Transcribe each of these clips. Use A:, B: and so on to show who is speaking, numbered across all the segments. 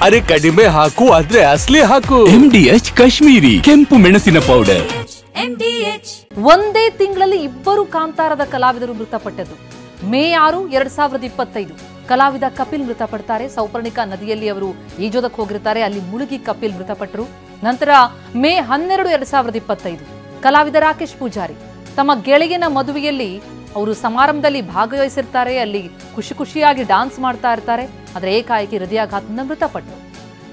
A: ಅರೆ ಕಡಿಮೆ ಹಾಕು ಆದ್ರೆ ಅಸಲಿ ಹಾಕು.
B: MDH ಕಾಶ್ಮೀರಿ ಕೆಂಪು ಮೆಣಸಿನ ಪೌಡರ್.
C: ಒಂದೇ ತಿಂಗಳಲ್ಲಿ ಇಬ್ಬರು ಕಾಂತಾರದ ಕಲಾವಿದರು ಮೃತಪಟ್ಟದ್ದು. ಮೇ 6, 2025 ಕಲಾವಿದ ಕಪಿಲ್ ಮೃತಪಡ್ತಾರೆ. ಸೌಪರ್ಣಿಕಾ ನದಿಯಲ್ಲಿ ಅವರು ಈಜೋದಕ್ಕೆ ಹೋಗಿರ್ತಾರೆ, ಅಲ್ಲಿ ಮುಳುಗಿ ಕಪಿಲ್ ಮೃತಪಟ್ಟರು. ನಂತರ ಮೇ 12, 2025 ಕಲಾವಿದ ರಾಕೇಶ್ ಪೂಜಾರಿ ತಮ್ಮ ಗೆಳೆಯನ ಮದುವೆಯಲ್ಲಿ ಅವರು ಸಮಾರಂಭದಲ್ಲಿ ಭಾಗವಹಿಸಿರ್ತಾರೆ, ಅಲ್ಲಿ ಖುಷಿಯಾಗಿ ಡಾನ್ಸ್ ಮಾಡ್ತಾ ಇರ್ತಾರೆ. ಆದರೆ ಏಕಾಏಕಿ ಹೃದಯಾಘಾತದಿಂದ ಮೃತಪಟ್ಟರು.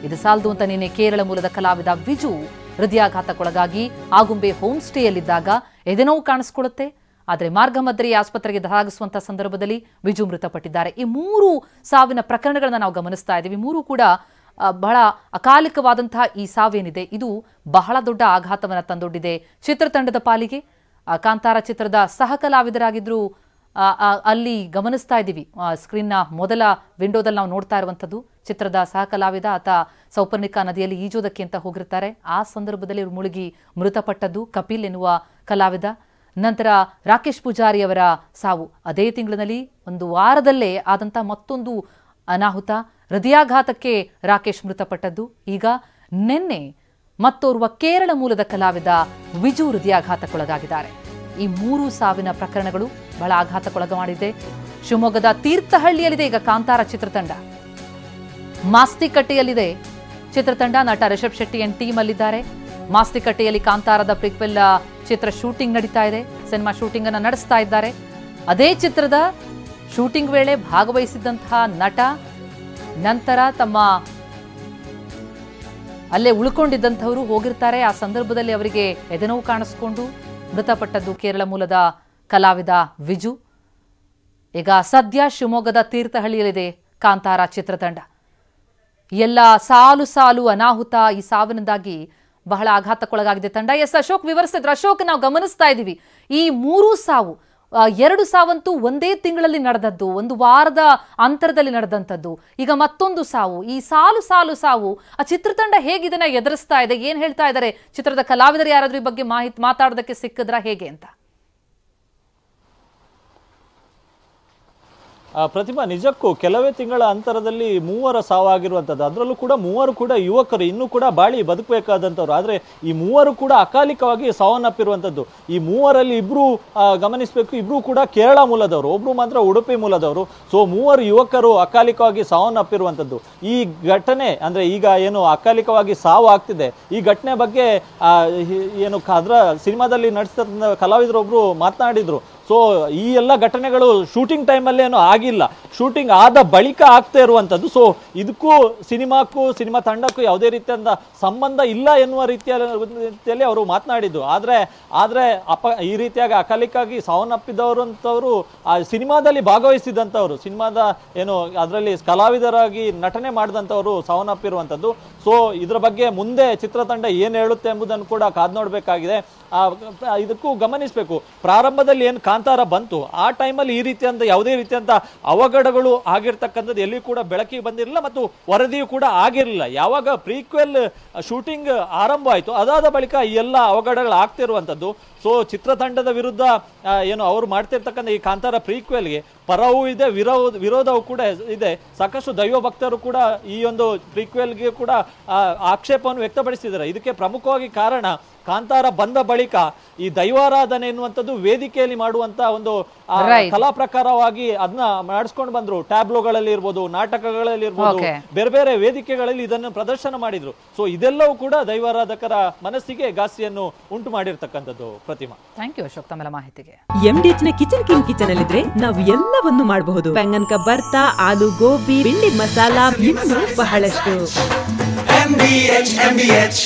C: ಇದು ಸಾಲದು ಅಂತ ನಿನ್ನೆ ಕೇರಳ ಮೂಲದ ಕಲಾವಿದ ವಿಜು ಹೃದಯಾಘಾತಕ್ಕೊಳಗಾಗಿ ಆಗುಂಬೆ ಹೋಮ್ ಸ್ಟೇಯಲ್ಲಿದ್ದಾಗ ಎದೆನೋವು ಕಾಣಿಸ್ಕೊಳ್ಳುತ್ತೆ. ಆದರೆ ಮಾರ್ಗ ಮಧ್ಯೆ ಆಸ್ಪತ್ರೆಗೆ ಧಾಗಿಸುವಂತಹ ಸಂದರ್ಭದಲ್ಲಿ ವಿಜು ಮೃತಪಟ್ಟಿದ್ದಾರೆ. ಈ 3 ಸಾವಿನ ಪ್ರಕರಣಗಳನ್ನ ನಾವು ಗಮನಿಸ್ತಾ ಇದ್ದೀವಿ. 3 ಕೂಡ ಬಹಳ ಅಕಾಲಿಕವಾದಂತಹ ಈ ಸಾವೇನಿದೆ ಇದು ಬಹಳ ದೊಡ್ಡ ಆಘಾತವನ್ನು ತಂದೊಡ್ಡಿದೆ ಚಿತ್ರತಂಡದ ಪಾಲಿಗೆ. ಕಾಂತಾರ ಚಿತ್ರದ ಸಹ ಕಲಾವಿದರಾಗಿದ್ರು ಅಲ್ಲಿ ಗಮನಿಸ್ತಾ ಇದ್ದೀವಿ. ಸ್ಕ್ರೀನ್ನ ಮೊದಲ ವಿಂಡೋದಲ್ಲಿ ನಾವು ನೋಡ್ತಾ ಇರುವಂಥದ್ದು ಚಿತ್ರದ ಸಹ ಕಲಾವಿದ ಆತ ಸೌಪರ್ಣಿಕಾ ನದಿಯಲ್ಲಿ ಈಜೋದಕ್ಕೆ ಅಂತ ಹೋಗಿರ್ತಾರೆ. ಆ ಸಂದರ್ಭದಲ್ಲಿ ಇವರು ಮುಳುಗಿ ಮೃತಪಟ್ಟದ್ದು ಕಪಿಲ್ ಎನ್ನುವ ಕಲಾವಿದ. ನಂತರ ರಾಕೇಶ್ ಪೂಜಾರಿ ಅವರ ಸಾವು ಅದೇ ತಿಂಗಳಿನಲ್ಲಿ ಒಂದು ವಾರದಲ್ಲೇ ಆದಂಥ ಮತ್ತೊಂದು ಅನಾಹುತ. ಹೃದಯಾಘಾತಕ್ಕೆ ರಾಕೇಶ್ ಮೃತಪಟ್ಟದ್ದು. ಈಗ ನಿನ್ನೆ ಮತ್ತೋರ್ವ ಕೇರಳ ಮೂಲದ ಕಲಾವಿದ ವಿಜು ಹೃದಯಾಘಾತಕ್ಕೊಳಗಾಗಿದ್ದಾರೆ. ಈ 3 ಸಾವಿನ ಪ್ರಕರಣಗಳು ಬಹಳ ಆಘಾತಕ್ಕೊಳಗ ಮಾಡಿದೆ. ಶಿವಮೊಗ್ಗದ ತೀರ್ಥಹಳ್ಳಿಯಲ್ಲಿದೆ ಈಗ ಕಾಂತಾರ ಚಿತ್ರತಂಡ. ಮಾಸ್ತಿಕಟ್ಟೆಯಲ್ಲಿದೆ ಚಿತ್ರತಂಡ. ನಟ ರಿಷಬ್ ಶೆಟ್ಟಿ ಅಂಡ್ ಟೀಮ್ ಅಲ್ಲಿದ್ದಾರೆ. ಮಾಸ್ತಿಕಟ್ಟೆಯಲ್ಲಿ ಕಾಂತಾರದ ಪ್ರಿಕ್ವೆಲ್ ಚಿತ್ರ ಶೂಟಿಂಗ್ ನಡೀತಾ ಇದೆ. ಸಿನಿಮಾ ಶೂಟಿಂಗ್ ಅನ್ನು ನಡೆಸ್ತಾ ಇದ್ದಾರೆ. ಅದೇ ಚಿತ್ರದ ಶೂಟಿಂಗ್ ವೇಳೆ ಭಾಗವಹಿಸಿದಂತಹ ನಟ ನಂತರ ತಮ್ಮ ಅಲ್ಲೇ ಉಳ್ಕೊಂಡಿದ್ದಂಥವರು ಹೋಗಿರ್ತಾರೆ. ಆ ಸಂದರ್ಭದಲ್ಲಿ ಅವರಿಗೆ ಎದೆನೋವು ಕಾಣಿಸ್ಕೊಂಡು ಮೃತಪಟ್ಟದ್ದು ಕೇರಳ ಮೂಲದ ಕಲಾವಿದ ವಿಜು. ಈಗ ಸದ್ಯ ಶಿವಮೊಗ್ಗದ ತೀರ್ಥಹಳ್ಳಿಯಲ್ಲಿದೆ ಕಾಂತಾರ ಚಿತ್ರತಂಡ. ಎಲ್ಲ ಸಾಲು ಅನಾಹುತ ಈ ಸಾವಿನಿಂದಾಗಿ ಬಹಳ ಆಘಾತಕ್ಕೊಳಗಾಗಿದೆ ತಂಡ. ಎಸ್ ಅಶೋಕ್ ವಿವರಿಸಿದ್ರು. ಅಶೋಕ್, ನಾವು ಗಮನಿಸ್ತಾ ಇದ್ದೀವಿ ಈ 3 ಸಾವು, 2 ಸಾವಂತೂ ಒಂದೇ ತಿಂಗಳಲ್ಲಿ ನಡೆದದ್ದು, ಒಂದು ವಾರದ ಅಂತರದಲ್ಲಿ ನಡೆದಂಥದ್ದು. ಈಗ ಮತ್ತೊಂದು ಸಾವು. ಈ ಸಾಲು ಸಾವು ಆ ಚಿತ್ರತಂಡ ಹೇಗಿದನ್ನ ಎದುರಿಸ್ತಾ ಇದೆ? ಏನ್ ಹೇಳ್ತಾ ಇದ್ದಾರೆ ಚಿತ್ರದ ಕಲಾವಿದರು? ಯಾರಾದ್ರೂ ಈ ಬಗ್ಗೆ ಮಾತಾಡೋದಕ್ಕೆ ಸಿಕ್ಕಿದ್ರಾ ಹೇಗೆ ಅಂತ?
D: ಪ್ರತಿಮಾ, ನಿಜಕ್ಕೂ ಕೆಲವೇ ತಿಂಗಳ ಅಂತರದಲ್ಲಿ 3 ಸಾವಾಗಿರುವಂಥದ್ದು. ಅದರಲ್ಲೂ ಕೂಡ 3 ಕೂಡ ಯುವಕರು, ಇನ್ನೂ ಕೂಡ ಬಾಳಿ ಬದುಕಬೇಕಾದಂಥವ್ರು. ಆದರೆ ಈ 3 ಕೂಡ ಅಕಾಲಿಕವಾಗಿ ಸಾವನ್ನಪ್ಪಿರುವಂಥದ್ದು. ಈ 3ರಲ್ಲಿ 2 ಗಮನಿಸಬೇಕು, 2 ಕೂಡ ಕೇರಳ ಮೂಲದವರು, ಒಬ್ರು ಮಾತ್ರ ಉಡುಪಿ ಮೂಲದವರು. ಸೊ 3 ಯುವಕರು ಅಕಾಲಿಕವಾಗಿ ಸಾವನ್ನಪ್ಪಿರುವಂಥದ್ದು. ಈ ಘಟನೆ ಅಂದ್ರೆ ಈಗ ಏನು ಅಕಾಲಿಕವಾಗಿ ಸಾವು ಆಗ್ತಿದೆ, ಈ ಘಟನೆ ಬಗ್ಗೆ ಏನು ಅದರ ಸಿನಿಮಾದಲ್ಲಿ ನಡೆಸಿದ ಕಲಾವಿದರೊಬ್ರು ಮಾತನಾಡಿದ್ರು. ಸೊ ಈ ಎಲ್ಲ ಘಟನೆಗಳು ಶೂಟಿಂಗ್ ಟೈಮಲ್ಲಿ ಏನೋ ಆಗಿಲ್ಲ, ಶೂಟಿಂಗ್ ಆದ ಬಳಿಕ ಆಗ್ತಾ ಇರುವಂಥದ್ದು. ಸೊ ಇದಕ್ಕೂ ಸಿನಿಮಾ ತಂಡಕ್ಕೂ ಯಾವುದೇ ರೀತಿಯಾದ ಸಂಬಂಧ ಇಲ್ಲ ಎನ್ನುವ ರೀತಿಯಲ್ಲಿ ಅವರು ಮಾತನಾಡಿದ್ದು. ಆದರೆ ಈ ರೀತಿಯಾಗಿ ಅಕಾಲಿಕಾಗಿ ಸಾವನ್ನಪ್ಪಿದವರು ಅಂತವರು ಆ ಸಿನಿಮಾದಲ್ಲಿ ಭಾಗವಹಿಸಿದಂಥವ್ರು, ಸಿನಿಮಾದ ಏನು ಅದರಲ್ಲಿ ಕಲಾವಿದರಾಗಿ ನಟನೆ ಮಾಡಿದಂಥವರು ಸಾವನ್ನಪ್ಪಿರುವಂಥದ್ದು. ಸೊ ಇದರ ಬಗ್ಗೆ ಮುಂದೆ ಚಿತ್ರತಂಡ ಏನು ಹೇಳುತ್ತೆ ಎಂಬುದನ್ನು ಕೂಡ ಕಾದು ನೋಡಬೇಕಾಗಿದೆ. ಇದಕ್ಕೂ ಗಮನಿಸಬೇಕು, ಪ್ರಾರಂಭದಲ್ಲಿ ಏನು ಕಾಂತಾರ ಬಂತು ಆ ಟೈಮಲ್ಲಿ ಈ ರೀತಿಯಾದ ಯಾವುದೇ ರೀತಿಯಂತ ಅವಘಡಗಳು ಆಗಿರ್ತಕ್ಕಂಥದ್ದು ಎಲ್ಲಿ ಕೂಡ ಬೆಳಕಿಗೆ ಬಂದಿರಲಿಲ್ಲ ಮತ್ತು ವರದಿಯೂ ಕೂಡ ಆಗಿರಲಿಲ್ಲ. ಯಾವಾಗ ಪ್ರೀಕ್ವೆಲ್ ಶೂಟಿಂಗ್ ಆರಂಭ ಆಯಿತು ಅದಾದ ಬಳಿಕ ಈ ಎಲ್ಲ ಅವಘಡಗಳು ಆಗ್ತಿರುವಂಥದ್ದು. ಸೊ ಚಿತ್ರತಂಡದ ವಿರುದ್ಧ ಏನು ಅವರು ಮಾಡ್ತಿರ್ತಕ್ಕಂಥ ಈ ಕಾಂತಾರ ಪ್ರೀಕ್ವೆಲ್ಗೆ ಪರವೂ ಇದೆ, ವಿರೋಧವೂ ಕೂಡ ಇದೆ. ಸಾಕಷ್ಟು ದೈವ ಭಕ್ತರು ಕೂಡ ಈ ಒಂದು ಪ್ರೀಕ್ವೆಲ್ಗೆ ಕೂಡ ಆಕ್ಷೇಪವನ್ನು ವ್ಯಕ್ತಪಡಿಸಿದ್ದಾರೆ. ಇದಕ್ಕೆ ಪ್ರಮುಖವಾಗಿ ಕಾರಣ ಕಾಂತಾರ ಬಂದ ಬಳಿಕ ಈ ದೈವಾರಾಧನೆ ಎನ್ನುವಂಥದ್ದು ವೇದಿಕೆಯಲ್ಲಿ ಮಾಡುವಂತ ಒಂದು ಕಲಾ ಪ್ರಕಾರವಾಗಿ ಅದನ್ನ ಮಾಡಿಸ್ಕೊಂಡು ಬಂದ್ರು. ಟ್ಯಾಬ್ಲೋಗಳಲ್ಲಿ ಇರ್ಬೋದು, ನಾಟಕಗಳಲ್ಲಿ ಇರ್ಬೋದು, ಬೇರೆ ಬೇರೆ ವೇದಿಕೆಗಳಲ್ಲಿ ಇದನ್ನು ಪ್ರದರ್ಶನ ಮಾಡಿದ್ರು. ಸೊ ಇದೆಲ್ಲವೂ ಕೂಡ ದೈವಾರಾಧಕರ ಮನಸ್ಸಿಗೆ ಘಾಸಿಯನ್ನು ಉಂಟು ಮಾಡಿರ್ತಕ್ಕಂಥದ್ದು. ಪ್ರತಿಮಾ,
C: ಥ್ಯಾಂಕ್ ಯು ಅಶೋಕ್ ತಮ್ಮೆಲ್ಲ ಮಾಹಿತಿಗೆ.
E: MDH ನ ಕಿಚನ್ ಅಲ್ಲಿದ್ರೆ ನಾವು ಎಲ್ಲವನ್ನು ಮಾಡಬಹುದು. ಬೆಂಗನ್ಕ ಬರ್ತಾ, ಆಲೂ ಗೋಬಿ, ಬೆಂಡಿ ಮಸಾಲಾ, ಇನ್ನೂ ಬಹಳಷ್ಟು.
F: MDH